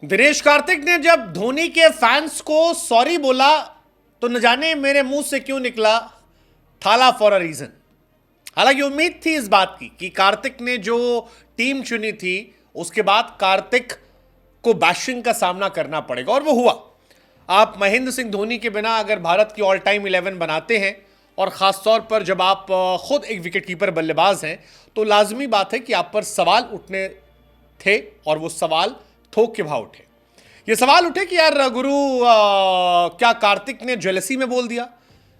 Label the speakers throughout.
Speaker 1: दिनेश कार्तिक ने जब धोनी के फैंस को सॉरी बोला तो न जाने मेरे मुंह से क्यों निकला थाला फॉर अ रीजन। हालांकि उम्मीद थी इस बात की कि कार्तिक ने जो टीम चुनी थी उसके बाद कार्तिक को बैशिंग का सामना करना पड़ेगा और वो हुआ। आप महेंद्र सिंह धोनी के बिना अगर भारत की ऑल टाइम 11 बनाते हैं और ख़ासतौर पर जब आप खुद एक विकेट कीपर बल्लेबाज हैं तो लाजमी बात है कि आप पर सवाल उठने थे और वो सवाल थोक के भाव उठे। ये सवाल उठे कि यार गुरु क्या कार्तिक ने जेलसी में बोल दिया?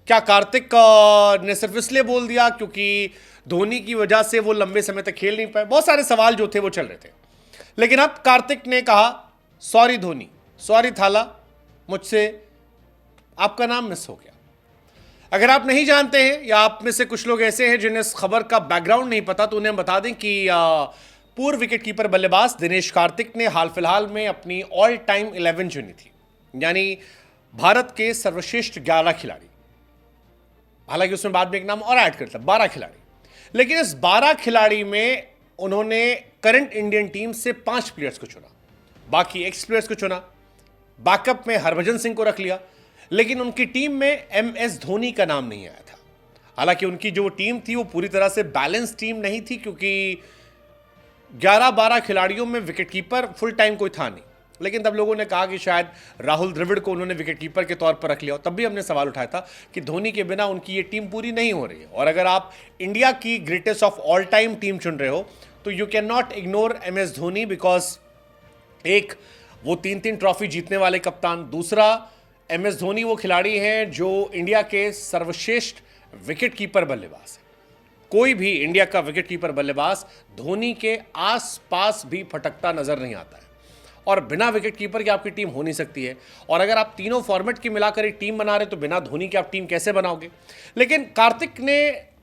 Speaker 1: क्या कार्तिक ने सिर्फ इसलिए बोल दिया क्योंकि धोनी की वजह से वो लंबे समय तक खेल नहीं पाए? बहुत सारे सवाल जो थे वो चल रहे थे। लेकिन अब कार्तिक ने कहा सॉरी धोनी, सॉरी थाला, मुझसे आपका नाम मिस हो गया। अगर आप नहीं जानते हैं या आप में से कुछ लोग ऐसे हैं जिन्हें इस खबर का बैकग्राउंड नहीं पता तो उन्हें बता दें कि पूर्व विकेट कीपर बल्लेबाज दिनेश कार्तिक ने हाल फिलहाल में अपनी ऑल टाइम 11 चुनी थी, यानी भारत के सर्वश्रेष्ठ 11 खिलाड़ी। हालांकि उसमें बाद में एक नाम और ऐड करता 12 खिलाड़ी। लेकिन इस 12 खिलाड़ी में उन्होंने करंट इंडियन टीम से 5 प्लेयर्स को चुना, बाकी एक्स प्लेयर्स को चुना, बैकअप में हरभजन सिंह को रख लिया, लेकिन उनकी टीम में MS धोनी का नाम नहीं आया था। हालांकि उनकी जो टीम थी वो पूरी तरह से बैलेंस टीम नहीं थी क्योंकि 11-12 खिलाड़ियों में विकेट कीपर फुल टाइम कोई था नहीं। लेकिन तब लोगों ने कहा कि शायद राहुल द्रविड़ को उन्होंने विकेट कीपर के तौर पर रख लिया। तब भी हमने सवाल उठाया था कि धोनी के बिना उनकी ये टीम पूरी नहीं हो रही है। और अगर आप इंडिया की greatest of all time team चुन रहे हो तो you can not ignore MS Dhoni, because एक वो 3-3 ट्रॉफी जीतने वाले कप्तान, दूसरा MS धोनी वो खिलाड़ी हैं जो इंडिया के सर्वश्रेष्ठ विकेट कीपर बल्लेबाज हैं। कोई भी इंडिया का विकेट कीपर बल्लेबाज धोनी के आसपास भी फटकता नजर नहीं आता है। और बिना विकेट कीपर की आपकी टीम हो नहीं सकती है। और अगर आप तीनों फॉर्मेट की मिलाकर एक टीम बना रहे तो बिना धोनी के आप टीम कैसे बनाओगे? लेकिन कार्तिक ने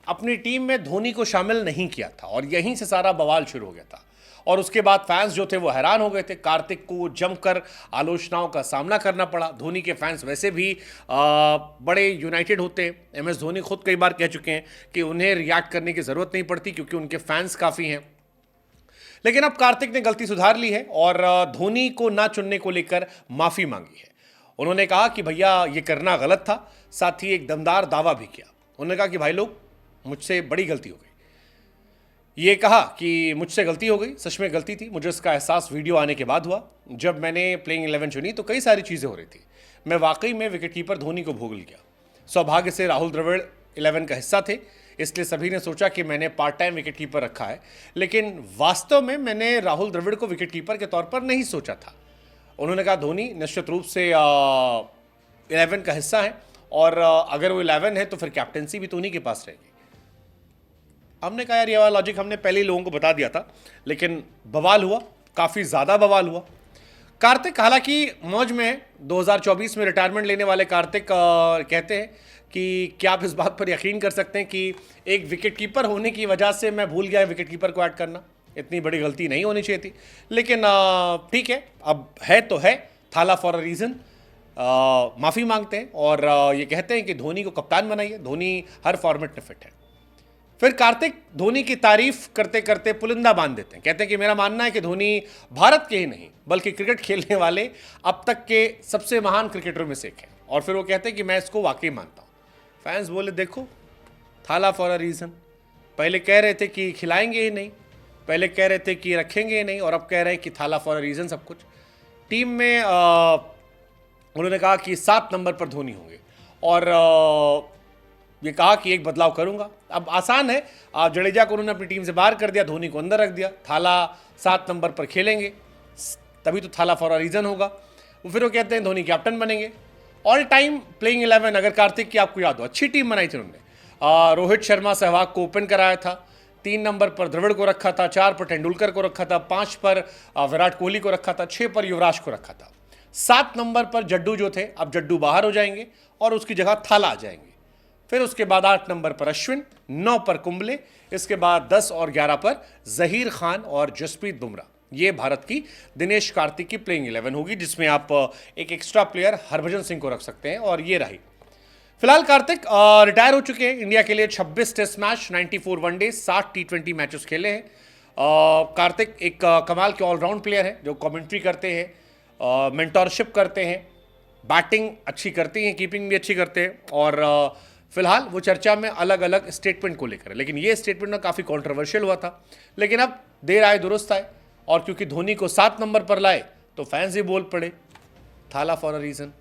Speaker 1: अपनी टीम में धोनी को शामिल नहीं किया था और यहीं से सारा बवाल शुरू हो गया था। और उसके बाद फैंस जो थे वो हैरान हो गए थे। कार्तिक को जमकर आलोचनाओं का सामना करना पड़ा। धोनी के फैंस वैसे भी बड़े यूनाइटेड होते हैं। MS धोनी खुद कई बार कह चुके हैं कि उन्हें रिएक्ट करने की ज़रूरत नहीं पड़ती क्योंकि उनके फैंस काफ़ी हैं। लेकिन अब कार्तिक ने गलती सुधार ली है और धोनी को ना चुनने को लेकर माफ़ी मांगी है। उन्होंने कहा कि भैया ये करना गलत था, साथ ही एक दमदार दावा भी किया। उन्होंने कहा कि भाई लोग, मुझसे बड़ी गलती हो गई। ये कहा कि मुझसे गलती हो गई, सच में गलती थी। मुझे इसका एहसास वीडियो आने के बाद हुआ। जब मैंने प्लेइंग 11 चुनी तो कई सारी चीज़ें हो रही थी। मैं वाकई में विकेट कीपर धोनी को भूल गया। सौभाग्य से राहुल द्रविड़ 11 का हिस्सा थे, इसलिए सभी ने सोचा कि मैंने पार्ट टाइम विकेट कीपर रखा है। लेकिन वास्तव में मैंने राहुल द्रविड़ को विकेट कीपर के तौर पर नहीं सोचा था। उन्होंने कहा धोनी निश्चित रूप से 11 का हिस्सा है और अगर वो 11 है तो फिर कैप्टनसी भी धोनी के पास रहेगी। हमने कहा यार ये वाला लॉजिक हमने पहले ही लोगों को बता दिया था, लेकिन बवाल हुआ, काफ़ी ज़्यादा बवाल हुआ। कार्तिक हालांकि मौज में 2024 में रिटायरमेंट लेने वाले कार्तिक कहते हैं कि क्या आप इस बात पर यकीन कर सकते हैं कि एक विकेट कीपर होने की वजह से मैं भूल गया विकेट कीपर को ऐड करना? इतनी बड़ी गलती नहीं होनी चाहिए थी। लेकिन ठीक है, अब है तो है, थाला फॉर अ रीज़न। माफ़ी मांगते हैं और ये कहते हैं कि धोनी को कप्तान बनाइए, धोनी हर फॉर्मेट में फिट है। फिर कार्तिक धोनी की तारीफ करते करते पुलिंदा बांध देते हैं। कहते हैं कि मेरा मानना है कि धोनी भारत के ही नहीं बल्कि क्रिकेट खेलने वाले अब तक के सबसे महान क्रिकेटरों में से एक है। और फिर वो कहते हैं कि मैं इसको वाकई मानता हूँ। फैंस बोले देखो, थाला फॉर अ रीज़न। पहले कह रहे थे कि खिलाएंगे ही नहीं, पहले कह रहे थे कि रखेंगे ही नहीं, और अब कह रहे हैं कि थाला फॉर अ रीज़न सब कुछ। टीम में उन्होंने कहा कि 7 नंबर पर धोनी होंगे और ये कहा कि एक बदलाव करूंगा। अब आसान है, आप जडेजा को उन्होंने अपनी टीम से बाहर कर दिया, धोनी को अंदर रख दिया, थाला 7 नंबर पर खेलेंगे, तभी तो थाला फॉर अ रीज़न होगा। वो फिर वो कहते हैं धोनी कैप्टन बनेंगे। ऑल टाइम प्लेइंग 11 अगर कार्तिक की आपको याद हो, अच्छी टीम बनाई थी उन्होंने। रोहित शर्मा सहवाग को ओपन कराया था, 3 नंबर पर द्रविड़ को रखा था, 4 पर तेंदुलकर को रखा था, 5 पर विराट कोहली को रखा था, 6 पर युवराज को रखा था, 7 नंबर पर जड्डू जो थे, अब जड्डू बाहर हो जाएंगे और उसकी जगह थाला आ जाएंगे। फिर उसके बाद 8 नंबर पर अश्विन, 9 पर कुंबले, इसके बाद 10 और 11 पर जहीर खान और जसप्रीत बुमराह। ये भारत की दिनेश कार्तिक की प्लेइंग 11 होगी, जिसमें आप एक एक्स्ट्रा प्लेयर हरभजन सिंह को रख सकते हैं। और ये रही फिलहाल कार्तिक रिटायर हो चुके हैं। इंडिया के लिए 26 test match, 94 one day, 60 T20 matches खेले हैं। कार्तिक एक कमाल के ऑलराउंड प्लेयर है जो कमेंट्री करते हैं, मेंटोरशिप करते हैं, बैटिंग अच्छी करती हैं, कीपिंग भी अच्छी करते हैं, और फिलहाल वो चर्चा में अलग अलग स्टेटमेंट को लेकर है। लेकिन ये स्टेटमेंट में काफ़ी कंट्रोवर्शियल हुआ था, लेकिन अब देर आए दुरुस्त आए, और क्योंकि धोनी को 7 नंबर पर लाए तो फैंस ही बोल पड़े, थाला फॉर अ रीज़न।